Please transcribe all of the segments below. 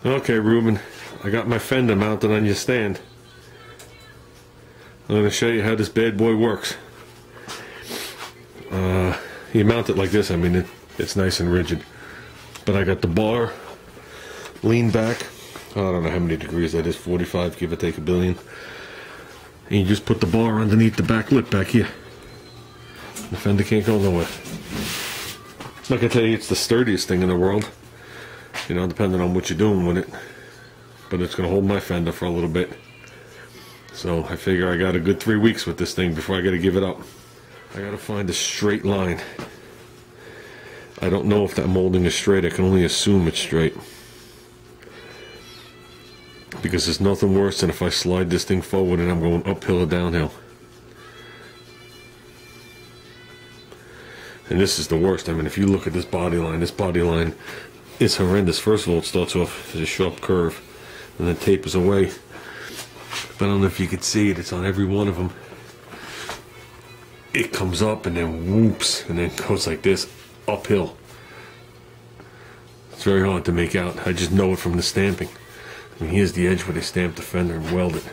Okay, Ruben, I got my Fender mounted on your stand. I'm going to show you how this bad boy works. You mount it like this. I mean, it's nice and rigid. But I got the bar lean back. I don't know how many degrees that is, 45, give or take a billion. And you just put the bar underneath the back lip back here. The Fender can't go nowhere. Like I tell you, it's the sturdiest thing in the world. You know, depending on what you're doing with it. But it's going to hold my Fender for a little bit. So I figure I got a good 3 weeks with this thing before I got to give it up. I got to find a straight line. I don't know if that molding is straight. I can only assume it's straight. Because there's nothing worse than if I slide this thing forward and I'm going uphill or downhill. And this is the worst. I mean, if you look at this body line is horrendous. First of all, it starts off as a sharp curve and then tapers away. But I don't know if you could see it. It's on every one of them. It comes up and then whoops and then goes like this uphill. It's very hard to make out. I just know it from the stamping. I mean, here's the edge where they stamp the Fender and weld it.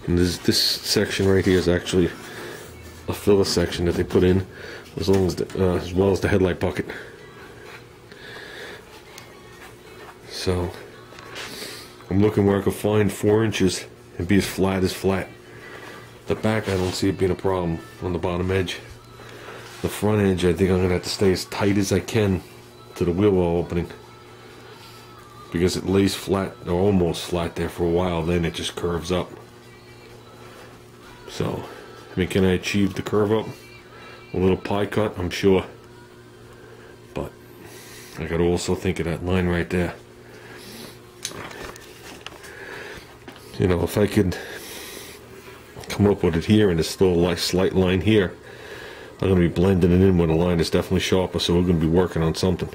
And this section right here is actually a filler section that they put in, as well as the headlight bucket. So I'm looking where I could find 4 inches and be as flat as flat. The back, I don't see it being a problem on the bottom edge. The front edge, I think I'm going to have to stay as tight as I can to the wheel well opening. Because it lays flat, or almost flat there for a while, then it just curves up. So, I mean, can I achieve the curve up? A little pie cut, I'm sure. But, I got to also think of that line right there. You know, if I could come up with it here and there's still a slight line here, I'm going to be blending it in with a line that's definitely sharper, so we're going to be working on something.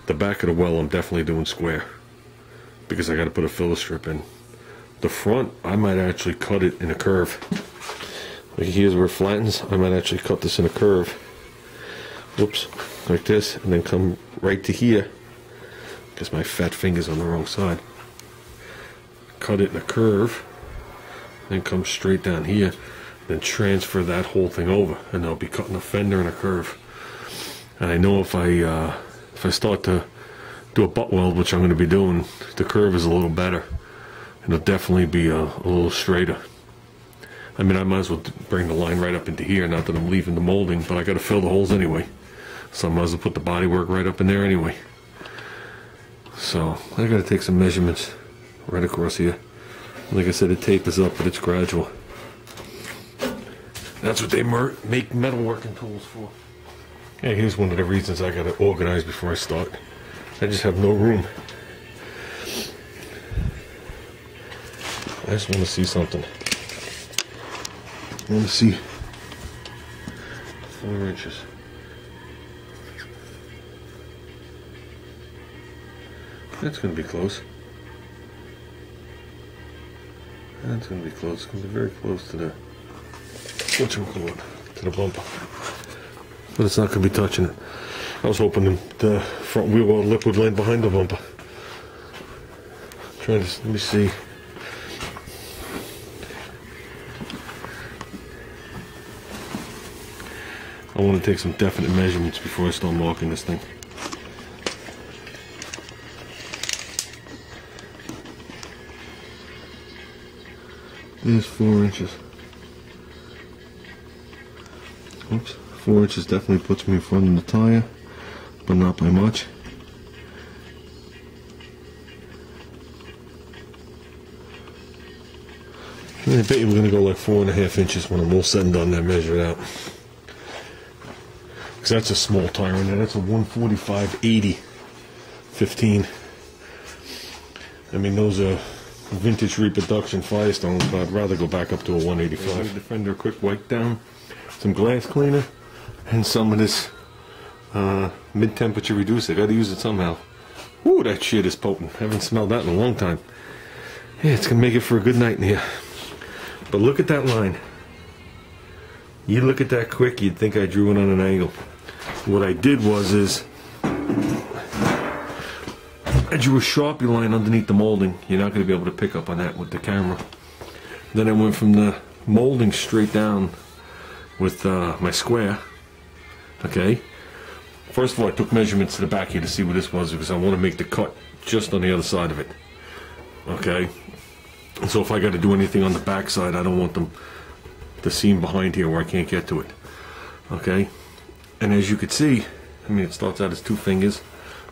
The back of the well I'm definitely doing square because I got to put a filler strip in. The front, I might actually cut it in a curve. Like here's where it flattens. I might actually cut this in a curve. Whoops, like this, and then come right to here because my fat finger's on the wrong side. Cut it in a curve, then come straight down here, then transfer that whole thing over, and I'll be cutting a Fender in a curve. And I know if I start to do a butt weld, which I'm going to be doing, the curve is a little better. It'll definitely be a little straighter. I mean, I might as well bring the line right up into here, not that I'm leaving the molding, but I got to fill the holes anyway. So I might as well put the bodywork right up in there anyway. So I got to take some measurements right across here. Like I said, it tapers up, but it's gradual. That's what they make metalworking tools for. Hey, here's one of the reasons I gotta organize before I start. I just have no room. I just want to see something. I want to see 4 inches. That's gonna be close. That's gonna be close. It's gonna be very close to the to the bumper. But it's not going to be touching it. I was hoping the front wheel well lip would land behind the bumper. Let me see. I want to take some definite measurements before I start marking this thing. There's 4 inches. Oops. 4 inches definitely puts me in front of the tire, but not by much. I bet you we're going to go like 4.5 inches when I'm all said and done there, measure it out. Because that's a small tire in there. That's a 145/80 15. I mean, those are vintage reproduction Firestones, but I'd rather go back up to a 185. Give the Fender a quick wipe down, some glass cleaner, and some of this mid-temperature reducer. I gotta use it somehow. Ooh, that shit is potent. Haven't smelled that in a long time. Yeah, it's gonna make it for a good night in here. But look at that line. You look at that quick, you'd think I drew it on an angle. what I did is I drew a Sharpie line underneath the molding. You're not going to be able to pick up on that with the camera. Then I went from the molding straight down with my square. Okay. First of all, I took measurements to the back here to see what this was because I want to make the cut just on the other side of it. Okay. And so if I got to do anything on the back side, I don't want the seam behind here where I can't get to it. Okay. And as you can see, I mean, it starts out as 2 fingers.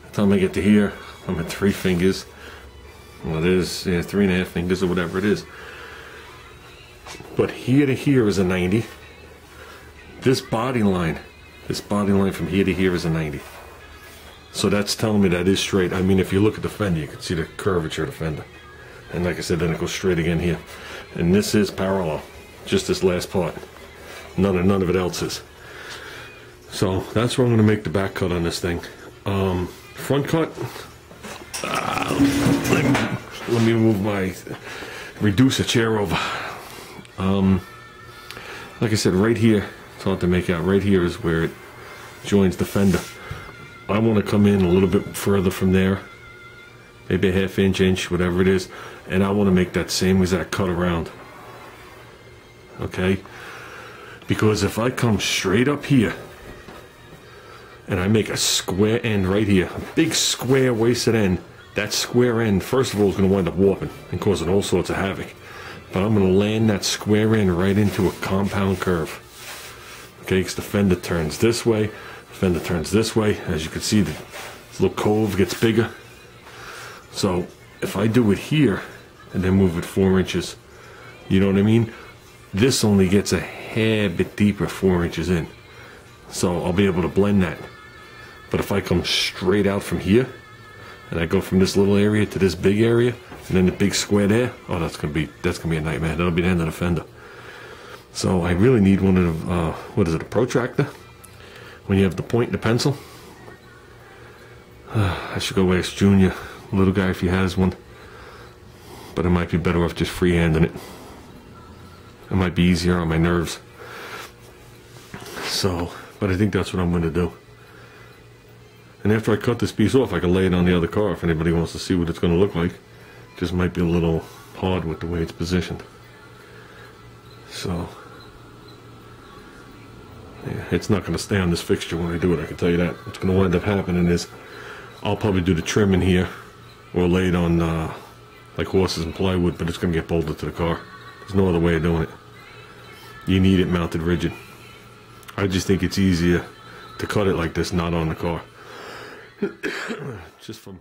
By the time I get to here, I'm at 3 fingers. Well, it is 3.5 fingers or whatever it is. But here to here is a 90. This body line from here to here is a 90. So that's telling me that is straight. I mean, if you look at the fender, you can see the curvature of the fender. And like I said, then it goes straight again here. And this is parallel. Just this last part. None of it else is. So that's where I'm going to make the back cut on this thing. Front cut. Let me move my reducer chair over. Like I said, right here, it's hard to make out. Right here is where it joins the fender. I want to come in a little bit further from there, maybe a ½ inch, whatever it is, and I want to make that same exact cut around. Okay? Because if I come straight up here and I make a square end right here, a big square wasted end, that square end, first of all, is going to wind up warping and causing all sorts of havoc. But I'm going to land that square end right into a compound curve. Okay, because the fender turns this way, the fender turns this way. As you can see, the little cove gets bigger. So if I do it here and then move it 4 inches, you know what I mean? This only gets a hair bit deeper 4 inches in. So I'll be able to blend that. But if I come straight out from here, and I go from this little area to this big area, and then the big square there, oh, that's gonna be a nightmare. That'll be the end of the fender. So I really need one of the, what is it, a protractor? When you have the point and the pencil. I should go ask Junior, little guy, if he has one. But it might be better off just freehanding it. It might be easier on my nerves. So, but I think that's what I'm going to do. And after I cut this piece off, I can lay it on the other car if anybody wants to see what it's going to look like. Just might be a little hard with the way it's positioned. So, yeah, it's not going to stay on this fixture when I do it, I can tell you that. What's going to wind up happening is I'll probably do the trim in here or lay it on like horses and plywood, but it's going to get bolted to the car. There's no other way of doing it. You need it mounted rigid. I just think it's easier to cut it like this, not on the car. Just from